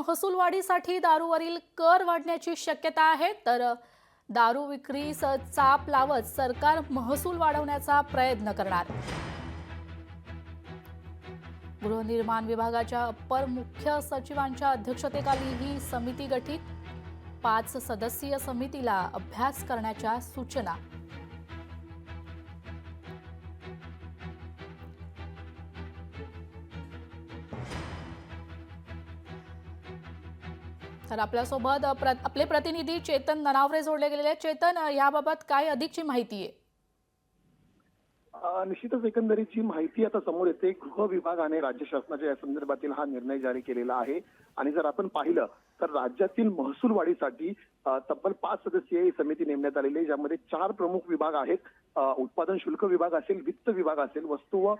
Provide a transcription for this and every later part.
महसूल वाढीसाठी दारूवरील कर वाढण्याची शक्यता आहे। तर दारू विक्रीस चाप लावत सरकार महसूल वाढवण्याचा प्रयत्न करणार। गृहनिर्माण विभागाच्या अप्पर मुख्य सचिवांच्या अध्यक्षतेखाली ही समिती गठीत। 5 सदस्यीय समितीला अभ्यास करण्याच्या सूचना। तर आपल्यासोबत आपले प्रतिनिधी चेतन ननावरे जोडले गेलेले आहेत। चेतन, याबाबत काय अधिकची माहिती आहे? निश्चितच एकंदरीत जी माहिती आता समोर येते, गृह विभागाने राज्य शासनाच्या या संदर्भातील हा निर्णय जारी केलेला आहे। आणि जर आपण पाहिलं तर राज्यातील महसूल वाढीसाठी तब्बल 5 सदस्यीय समिती नेमण्यात आलेली आहे, ज्यामध्ये 4 प्रमुख विभाग आहेत। उत्पादन शुल्क विभाग असेल, वित्त विभाग असेल, वस्तू व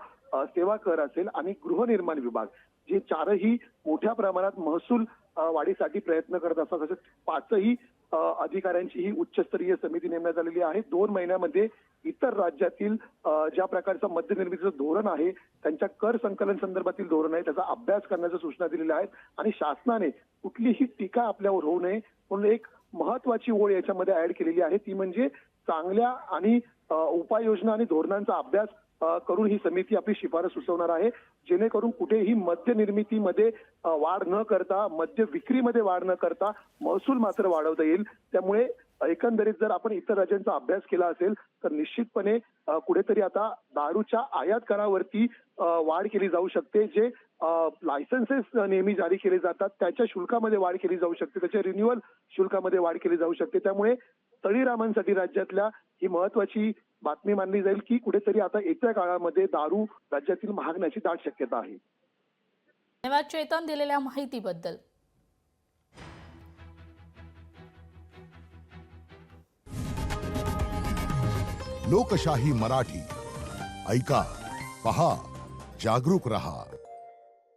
सेवा कर असेल आणि गृहनिर्माण विभाग, जे 4ही मोठ्या प्रमाणात महसूल वाढीसाठी प्रयत्न करत असतात। तसेच 5ही अधिकाऱ्यांची ही उच्चस्तरीय समिती नेमण्यात आलेली आहे। 2 महिन्यामध्ये इतर राज्यातील ज्या प्रकारचं मद्य निर्मितीचं धोरण आहे, त्यांच्या कर संकलन संदर्भातील धोरण आहे, त्याचा अभ्यास करण्याच्या सूचना दिलेल्या आहेत। आणि शासनाने कुठलीही टीका आपल्यावर होऊ नये म्हणून एक महत्वाची ओळ याच्यामध्ये ऍड केलेली आहे, ती म्हणजे चांगल्या आणि उपाययोजना आणि धोरणांचा अभ्यास करून ही समिती आपली शिफारस सुचवणार आहे, जेणेकरून कुठेही मद्य निर्मितीमध्ये वाढ न करता, मद्य विक्रीमध्ये वाढ न करता महसूल मात्र वाढवता येईल। त्यामुळे एकंदरीत जर आपण इतर राज्यांचा अभ्यास केला असेल तर निश्चितपणे कुठेतरी आता दारूच्या आयात करावरती वाढ केली जाऊ शकते। जे लायसन्सेस नेहमी जारी केले जातात त्याच्या शुल्कामध्ये वाढ केली जाऊ शकते, त्याच्या रिन्युअल शुल्कामध्ये वाढ केली जाऊ शकते। त्यामुळे तळीरामांसाठी राज्यातल्या ही महत्वाची बातमी मानली जाईल की कुठेतरी आता येत्या काळामध्ये दारू राज्यातील महागण्याची दाट शक्यता आहे। धन्यवाद चेतन, दिलेल्या माहितीबद्दल। लोकशाही मराठी ऐका, पहा, जागरूक रहा।